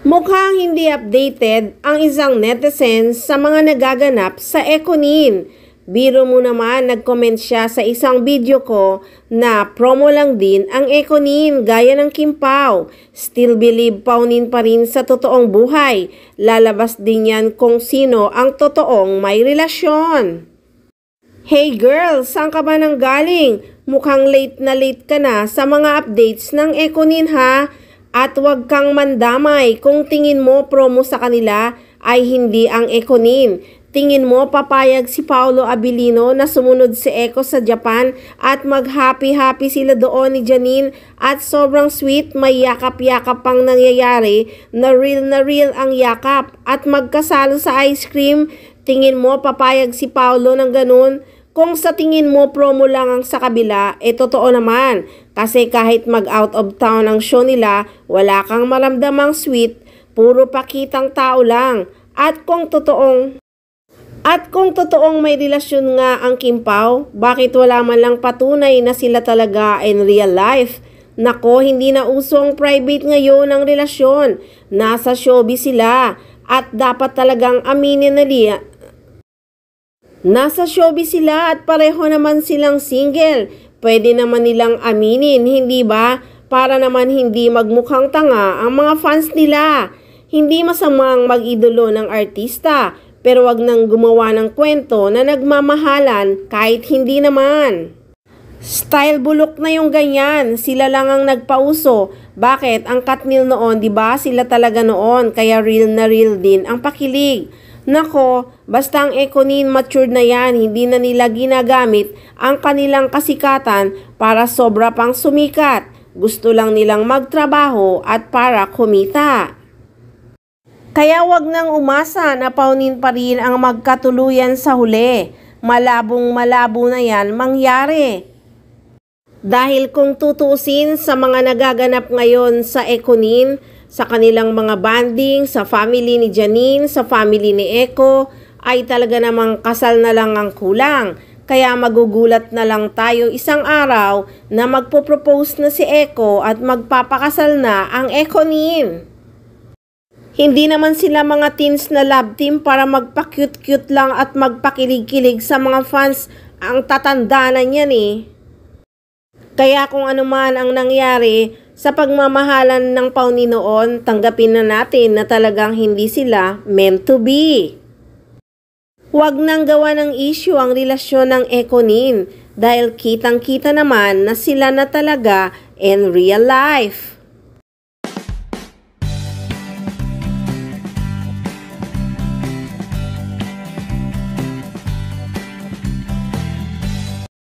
Mukhang hindi updated ang isang netizen sa mga nagaganap sa Econin. Biro mo naman, nag-comment siya sa isang video ko na promo lang din ang Econin gaya ng Kim Pao. Still believe Paunin pa rin sa totoong buhay. Lalabas din yan kung sino ang totoong may relasyon. Hey girl, saan ka ba nang galing? Mukhang late na late ka na sa mga updates ng Econin ha? At huwag kang mandamay kung tingin mo promo sa kanila ay hindi ang Econin. Tingin mo papayag si Paolo Abilino na sumunod si Eco sa Japan at mag-happy-happy sila doon ni Janine at sobrang sweet, may yakap-yakap pang nangyayari na real ang yakap at magkasalo sa ice cream. Tingin mo papayag si Paolo ng ganun? Kung sa tingin mo promo lang ang sa kabila, totoo naman. Kasi kahit mag-out of town ang show nila, wala kang maramdamang sweet, puro pakitang tao lang. At kung totoong may relasyon nga ang Kim Pao, bakit wala man lang patunay na sila talaga in real life? Nako, hindi na uso ang private ngayon ang relasyon. Nasa showbiz sila at dapat talagang aminin nila. Nasa showbiz sila at pareho naman silang single. Pwede naman nilang aminin, hindi ba? Para naman hindi magmukhang tanga ang mga fans nila. Hindi masamang mag-idolo ng artista, pero wag nang gumawa ng kwento na nagmamahalan kahit hindi naman. Style bulok na yung ganyan, sila lang ang nagpauso. Bakit? Ang Katnil noon, di ba? Sila talaga noon, kaya real na real din ang pakilig. Nako, basta ang Econin matured na yan, hindi na nila ginagamit ang kanilang kasikatan para sobra pang sumikat. Gusto lang nilang magtrabaho at para kumita. Kaya wag nang umasa na Paunin pa rin ang magkatuluyan sa huli. Malabong-malabo na yan mangyari. Dahil kung tutuusin sa mga nagaganap ngayon sa Econin, sa kanilang mga banding, sa family ni Janine, sa family ni Eco, ay talaga namang kasal na lang ang kulang. Kaya magugulat na lang tayo isang araw na magpo-propose na si Eco at magpapakasal na ang Econin. Hindi naman sila mga teens na love team para magpa-cute-cute lang at magpakilig-kilig sa mga fans. Ang tatanda na niyan eh. Kaya kung ano man ang nangyari sa pagmamahalan ng Paunin noon, tanggapin na natin na talagang hindi sila meant to be. Huwag nang gawa ng issue ang relasyon ng Econin dahil kitang-kita naman na sila na talaga in real life.